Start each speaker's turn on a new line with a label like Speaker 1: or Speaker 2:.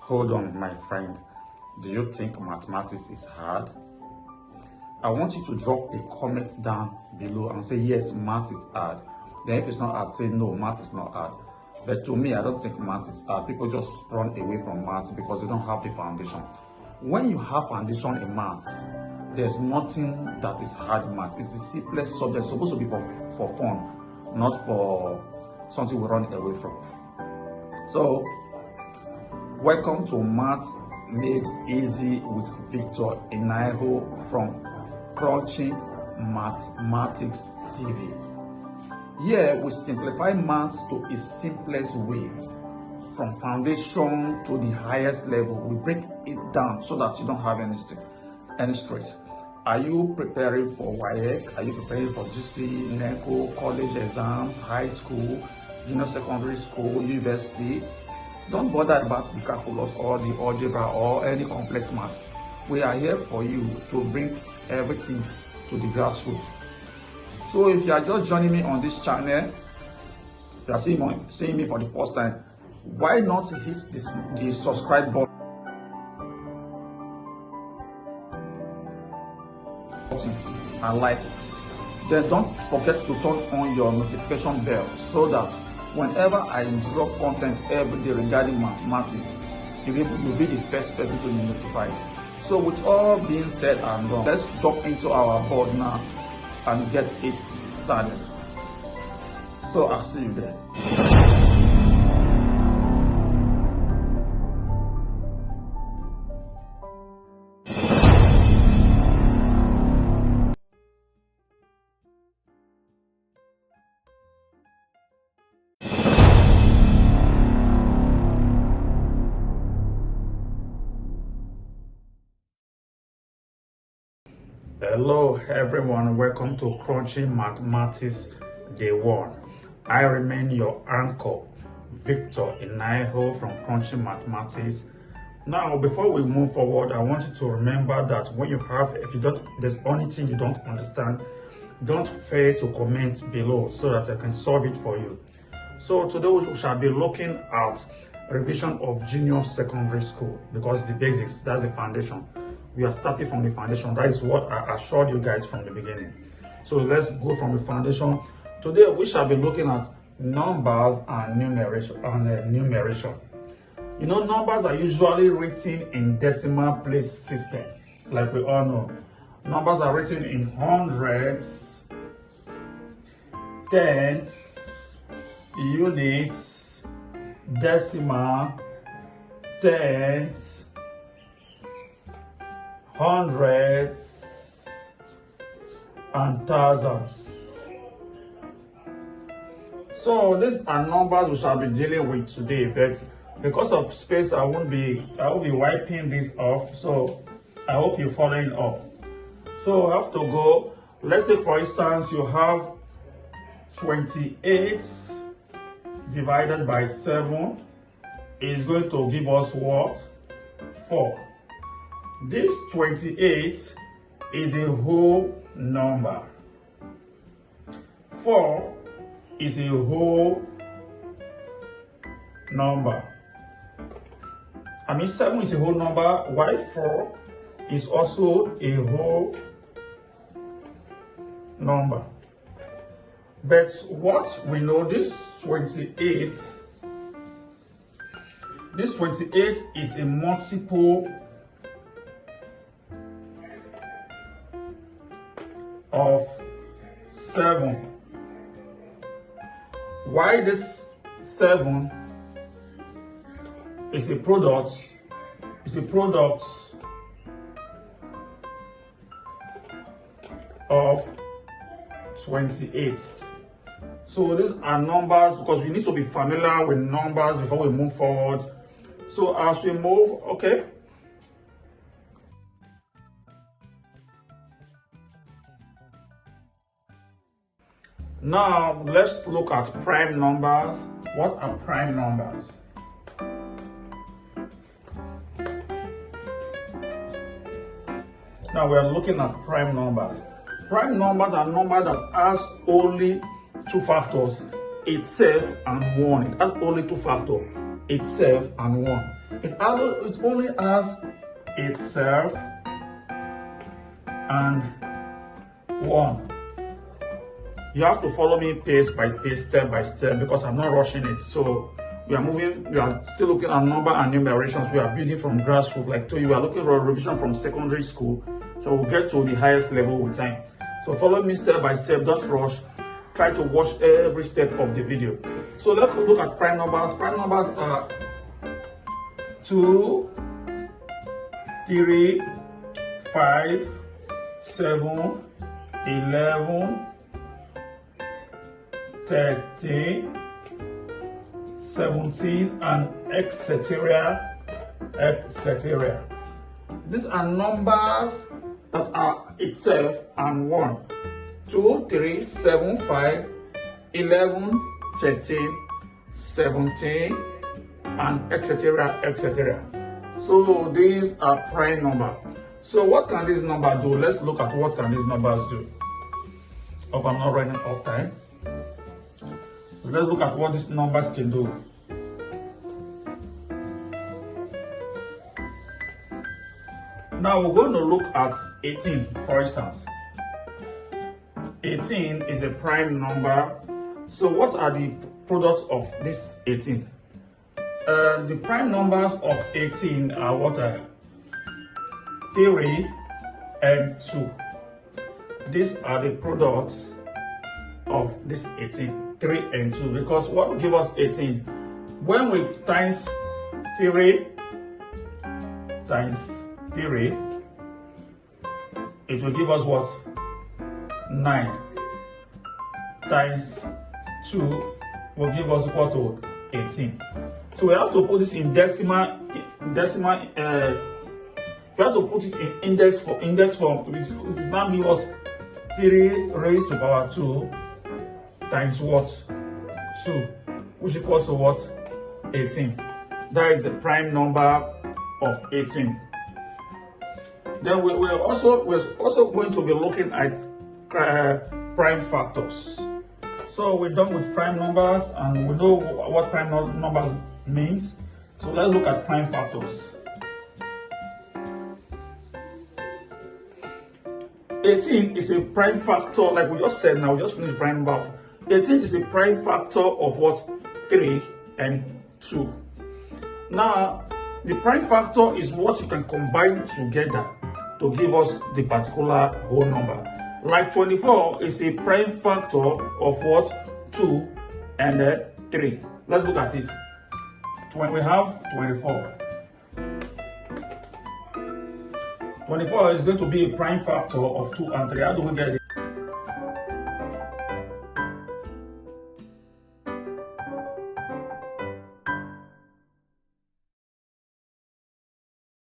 Speaker 1: Hold on, my friend. Do you think mathematics is hard? I want you to drop a comment down below and say, yes, math is hard. Then if it's not hard, say, no, math is not hard. But to me, I don't think math is hard. People just run away from math because they don't have the foundation. When you have foundation in maths, there's nothing that is hard in maths. It's the simplest subject. It's supposed to be for fun, not for something we run away from. So, welcome to Math Made Easy with Victor Inaiho from Crunching Mathematics TV. Here we simplify maths to its simplest way, from foundation to the highest level. We break it down so that you don't have any stress. Are you preparing for WAEC? Are you preparing for GC, NECO, college exams, high school, junior secondary school, university? Don't bother about the calculus or the algebra or any complex math. We are here for you to bring everything to the grassroots. So if you are just joining me on this channel, you are seeing me for the first time, why not hit the subscribe button and like it. Then don't forget to turn on your notification bell so that whenever I drop content every day regarding mathematics, you'll be the first person to be notified. So with all being said and done, let's jump into our board now and get it started. So I'll see you there. Hello everyone, welcome to Crunching Mathematics Day 1. I remain your anchor, Victor Inaiho from Crunching Mathematics. Now, before we move forward, I want you to remember that when there's anything you don't understand, don't fail to comment below so that I can solve it for you. So today we shall be looking at revision of junior secondary school, because the basics, that's the foundation. We are starting from the foundation. That is what I assured you guys from the beginning. So let's go from the foundation. Today we shall be looking at numbers and numeration. You know, numbers are usually written in decimal place system, like we all know. Numbers are written in hundreds, tenths, units, decimal, tenths, hundreds, and thousands. So these are numbers we shall be dealing with today, but because of space I will be wiping this off, so I hope you're following up. So I have to go. Let's take for instance you have 28 divided by 7 is going to give us what? 4. This 28 is a whole number. 4 is a whole number. 7 is a whole number, while 4 is also a whole number. But what we know, this 28 is a multiple of 7. Why this 7 is a product of 28. So these are numbers, because we need to be familiar with numbers before we move forward. So as we move, okay, now let's look at prime numbers. What are prime numbers? Now we are looking at prime numbers. Prime numbers are numbers that has only two factors, itself and 1. It has only two factors, itself and 1. It only has itself and 1. You have to follow me pace by pace, step by step, because I'm not rushing it. So we are still looking at number and numerations. We are building from grassroots. Like you are looking for a revision from secondary school. So we'll get to the highest level with time. So follow me step by step, don't rush. Try to watch every step of the video. So let's look at prime numbers. Prime numbers are 2, 3, 5, 7, 11, 13, 17, and etc. etc. These are numbers that are itself and 1. 2, 3, 7, 5, 11, 13, 17, and etc. etc. So these are prime number. So what can this number do? Let's look at what can these numbers do. Hope I'm not running off time. So let's look at what these numbers can do. Now we're going to look at 18, for instance. 18 is a prime number. So what are the products of this 18? The prime numbers of 18 are what are 3 and 2. These are the products of this 18, 3 and 2, because what will give us 18? When we times 3 times 3, it will give us what? 9 times 2 will give us what to 18. So we have to put this in decimal. We have to put it in index form. It will now give us 3 raised to power 2 times what? 2, which equals to what? 18. That is the prime number of 18. Then we're also going to be looking at prime factors. So we're done with prime numbers and we know what prime numbers means. So let's look at prime factors. 18 is a prime factor, like we just said now, we just finished prime number. 18 is a prime factor of what? 3 and 2. Now, the prime factor is what you can combine together to give us the particular whole number. Like 24 is a prime factor of what? 2 and 3. Let's look at it. When we have 24. 24 is going to be a prime factor of 2 and 3. How do we get